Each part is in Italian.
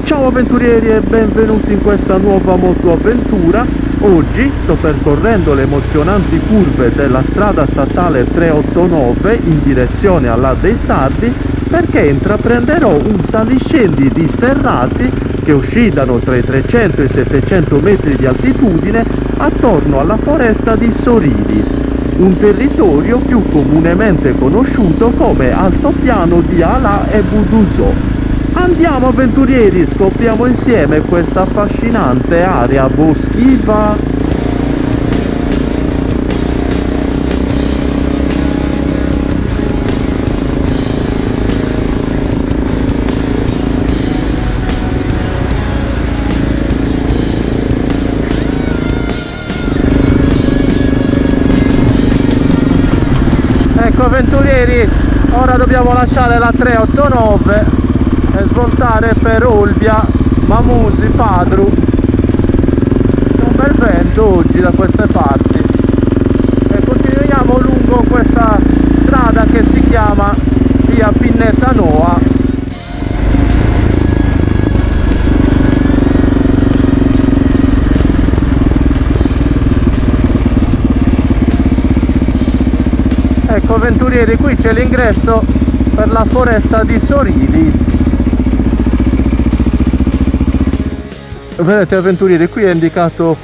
Ciao avventurieri e benvenuti in questa nuova motoavventura. Oggi sto percorrendo le emozionanti curve della strada statale 389 in direzione al Là dei Sardi, perché intraprenderò un saliscendi di sterrati che oscillano tra i 300 e i 700 metri di altitudine attorno alla foresta di Sorilis, un territorio più comunemente conosciuto come altopiano di Alà e Budusò. Andiamo avventurieri, scopriamo insieme questa affascinante area boschiva. Ecco avventurieri, ora dobbiamo lasciare la 389 e svoltare per Olbia, Mamusi, Padru. C'è un bel vento oggi da queste parti e continuiamo lungo questa strada che si chiama via Pinnetta Noa. Ecco avventurieri, qui c'è l'ingresso per la foresta di Sorilis. Vedete avventurieri, qui è indicato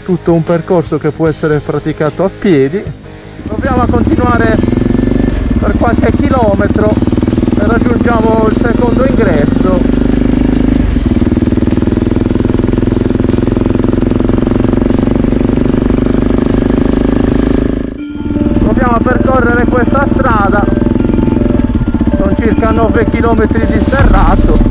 tutto un percorso che può essere praticato a piedi. Proviamo a continuare per qualche chilometro e raggiungiamo il secondo ingresso. Proviamo a percorrere questa strada, sono circa 9 km di sterrato.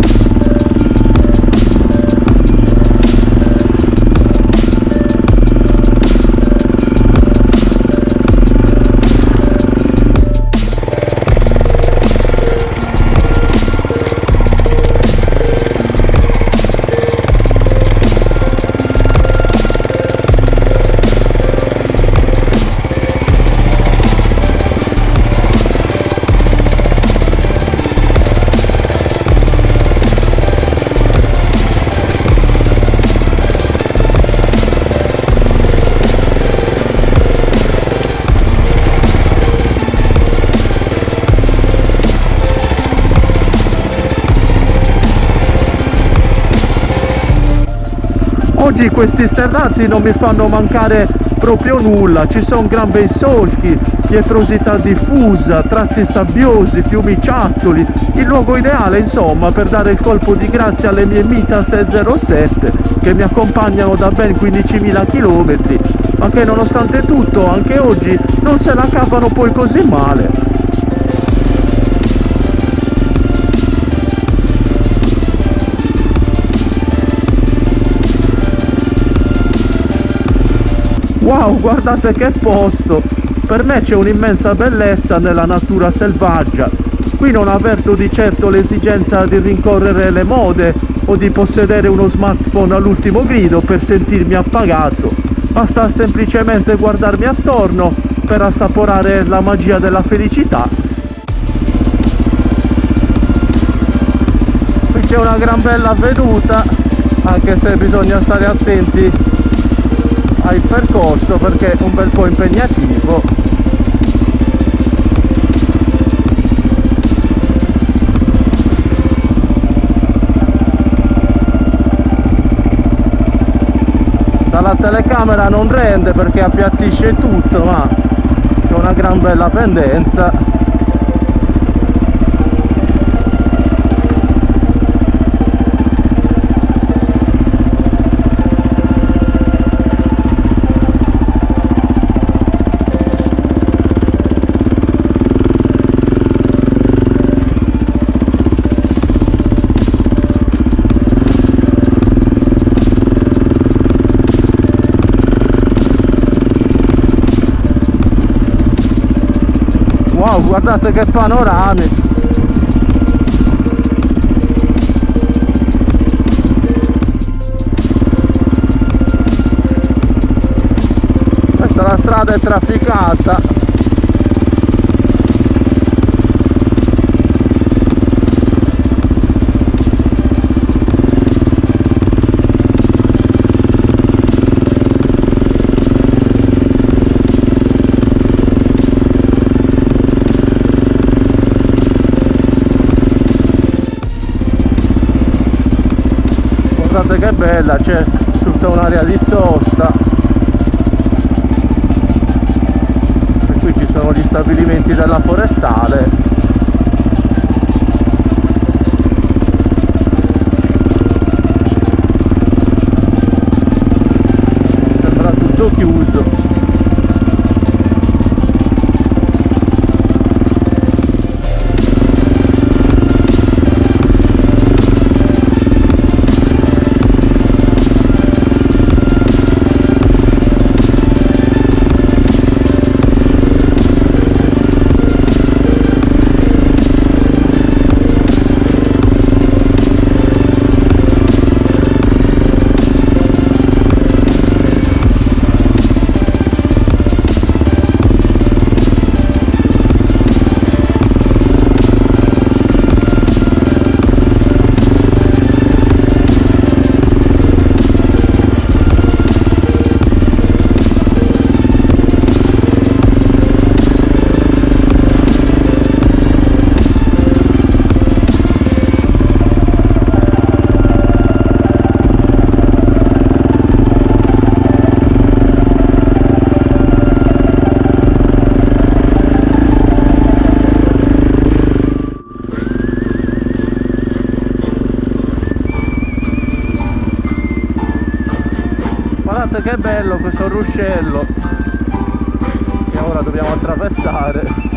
Oggi questi sterrati non mi fanno mancare proprio nulla, ci sono gran bei solchi, pietrosità diffusa, tratti sabbiosi, fiumiciattoli, il luogo ideale insomma per dare il colpo di grazia alle mie Mitas 07 che mi accompagnano da ben 15.000 km, ma che nonostante tutto anche oggi non se la cavano poi così male. Wow, guardate che posto! Per me c'è un'immensa bellezza nella natura selvaggia. Qui non avverto di certo l'esigenza di rincorrere le mode o di possedere uno smartphone all'ultimo grido per sentirmi appagato. Basta semplicemente guardarmi attorno per assaporare la magia della felicità. Qui c'è una gran bella veduta, anche se bisogna stare attenti al percorso perché è un bel po' impegnativo. Dalla telecamera non rende perché appiattisce tutto, ma c'è una gran bella pendenza. Wow, guardate che panorami! tutta la strada è trafficata. Guardate che bella, c'è tutta un'area di sosta e qui ci sono gli stabilimenti della forestale. Sembra tutto chiuso. Guardate che bello questo ruscello che ora dobbiamo attraversare.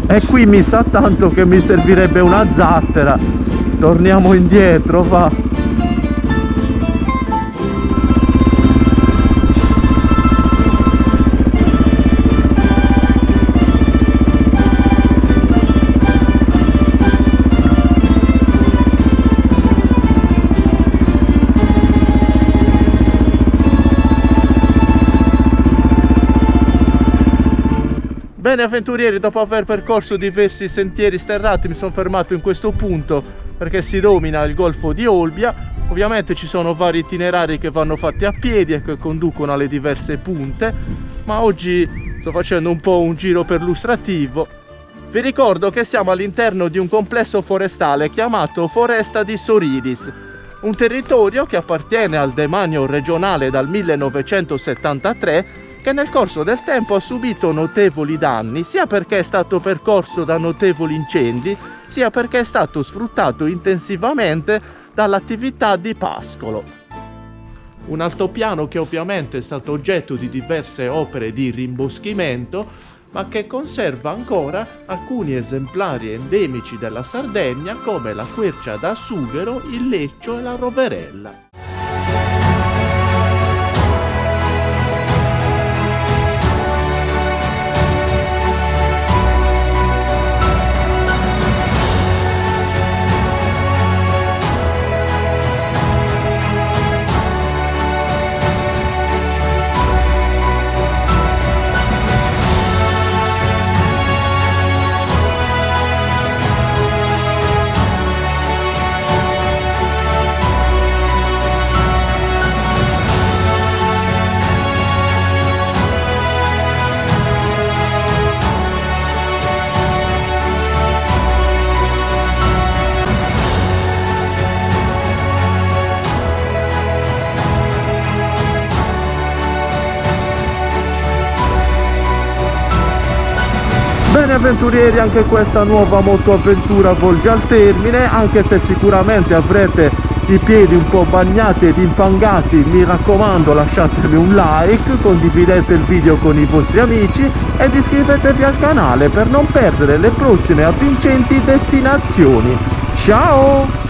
E qui mi sa tanto che mi servirebbe una zattera. Torniamo indietro, va. Bene avventurieri, dopo aver percorso diversi sentieri sterrati mi sono fermato in questo punto perché si domina il golfo di Olbia. Ovviamente ci sono vari itinerari che vanno fatti a piedi e che conducono alle diverse punte, ma oggi sto facendo un po' un giro perlustrativo. Vi ricordo che siamo all'interno di un complesso forestale chiamato Foresta di Soriris, un territorio che appartiene al demanio regionale dal 1973, che nel corso del tempo ha subito notevoli danni, sia perché è stato percorso da notevoli incendi, sia perché è stato sfruttato intensivamente dall'attività di pascolo. Un altopiano che ovviamente è stato oggetto di diverse opere di rimboschimento, ma che conserva ancora alcuni esemplari endemici della Sardegna come la quercia da sughero, il leccio e la roverella. avventurieri, anche questa nuova motoavventura volge al termine, anche se sicuramente avrete i piedi un po' bagnati ed infangati. Mi raccomando, lasciatemi un like, condividete il video con i vostri amici ed iscrivetevi al canale per non perdere le prossime avvincenti destinazioni. Ciao!